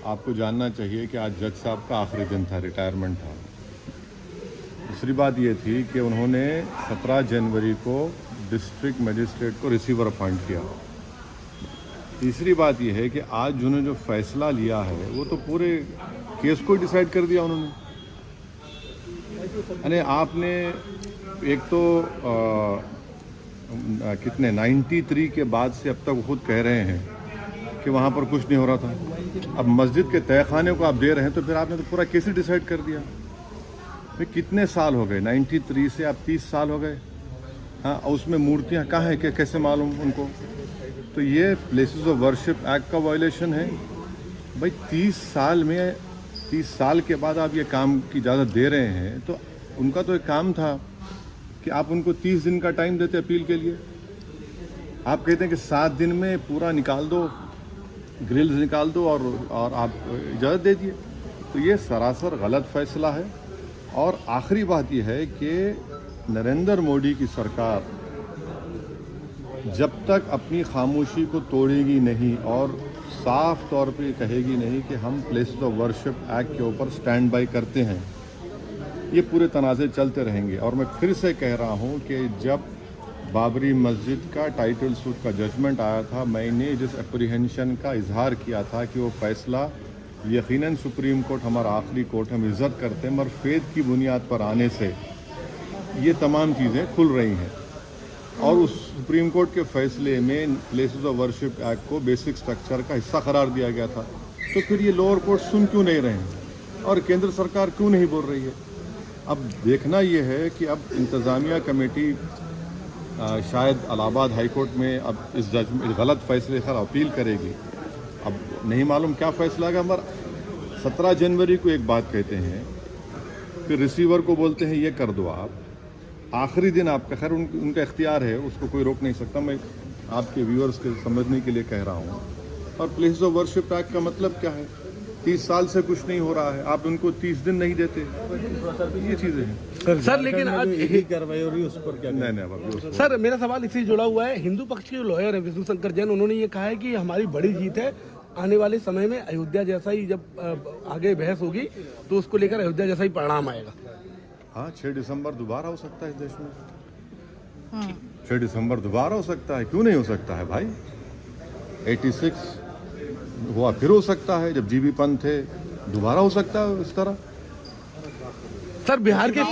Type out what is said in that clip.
आपको जानना चाहिए कि आज जज साहब का आखिरी दिन था, रिटायरमेंट था। दूसरी बात ये थी कि उन्होंने 17 जनवरी को डिस्ट्रिक्ट मजिस्ट्रेट को रिसीवर अपॉइंट किया। तीसरी बात यह है कि आज उन्होंने जो फैसला लिया है वो तो पूरे केस को डिसाइड कर दिया उन्होंने। यानी आपने एक तो कितने 93 के बाद से अब तक वो खुद कह रहे हैं कि वहाँ पर कुछ नहीं हो रहा था। अब मस्जिद के तहखाने को आप दे रहे हैं तो फिर आपने तो पूरा केस ही डिसाइड कर दिया। फिर कितने साल हो गए, 93 से आप 30 साल हो गए। हाँ, उसमें मूर्तियाँ कहाँ हैं, कि कैसे मालूम उनको? तो ये प्लेसेस ऑफ वर्शिप एक्ट का वायलेशन है भाई। 30 साल के बाद आप ये काम की इजाज़त दे रहे हैं, तो उनका तो एक काम था कि आप उनको 30 दिन का टाइम देते अपील के लिए। आप कहते हैं कि 7 दिन में पूरा निकाल दो, ग्रिल्स निकाल दो और आप इजाज़त दे दिए। तो ये सरासर गलत फैसला है। और आखिरी बात यह है कि नरेंद्र मोदी की सरकार जब तक अपनी खामोशी को तोड़ेगी नहीं और साफ तौर पे कहेगी नहीं कि हम प्लेसेस ऑफ वर्शिप एक्ट के ऊपर स्टैंड बाय करते हैं, ये पूरे तनाज़े चलते रहेंगे। और मैं फिर से कह रहा हूँ कि जब बाबरी मस्जिद का टाइटल सूट का जजमेंट आया था, मैंने जिस एप्रीहेंशन का इजहार किया था कि वो फैसला यकीनन सुप्रीम कोर्ट हमारा आखिरी कोर्ट, हम इज़्ज़त करते हैं, मगर फेथ की बुनियाद पर आने से ये तमाम चीज़ें खुल रही हैं। और उस सुप्रीम कोर्ट के फैसले में प्लेसेस ऑफ वर्शिप एक्ट को बेसिक स्ट्रक्चर का हिस्सा करार दिया गया था। तो फिर ये लोअर कोर्ट सुन क्यों नहीं रहे हैं और केंद्र सरकार क्यों नहीं बोल रही है? अब देखना ये है कि अब इंतज़ामिया कमेटी शायद इलाहाबाद हाई कोर्ट में अब इस गलत फैसले का अपील करेगी। अब नहीं मालूम क्या फैसला है। हमारा 17 जनवरी को एक बात कहते हैं, फिर रिसीवर को बोलते हैं ये कर दो आप, आखिरी दिन आपका। खैर उनका इख्तियार है, उसको कोई रोक नहीं सकता। मैं आपके व्यूअर्स के समझने के लिए कह रहा हूँ। और प्लेसेस ऑफ वर्शिप एक्ट का मतलब क्या है? 30 साल से कुछ नहीं हो रहा है, आप उनको 30 दिन नहीं देते। ये चीज़ें हैं सर। लेकिन आज यही कार्रवाई हो रही है, उस पर क्या? नहीं सर, मेरा सवाल इससे जुड़ा हुआ है। हिंदू पक्ष के जो लॉयर है विष्णु शंकर जैन, उन्होंने ये कहा है कि हमारी बड़ी जीत है। आने वाले समय में अयोध्या जैसा ही जब आगे बहस होगी तो उसको लेकर अयोध्या जैसा ही परिणाम आएगा। हाँ, 6 दिसंबर दोबारा हो सकता है इस देश में। 6 दिसंबर दोबारा हो सकता है, क्यों नहीं हो सकता है भाई? 86 हुआ, फिर हो सकता है। जब जीबी पंत थे, दोबारा हो सकता है इस तरह। सर, बिहार के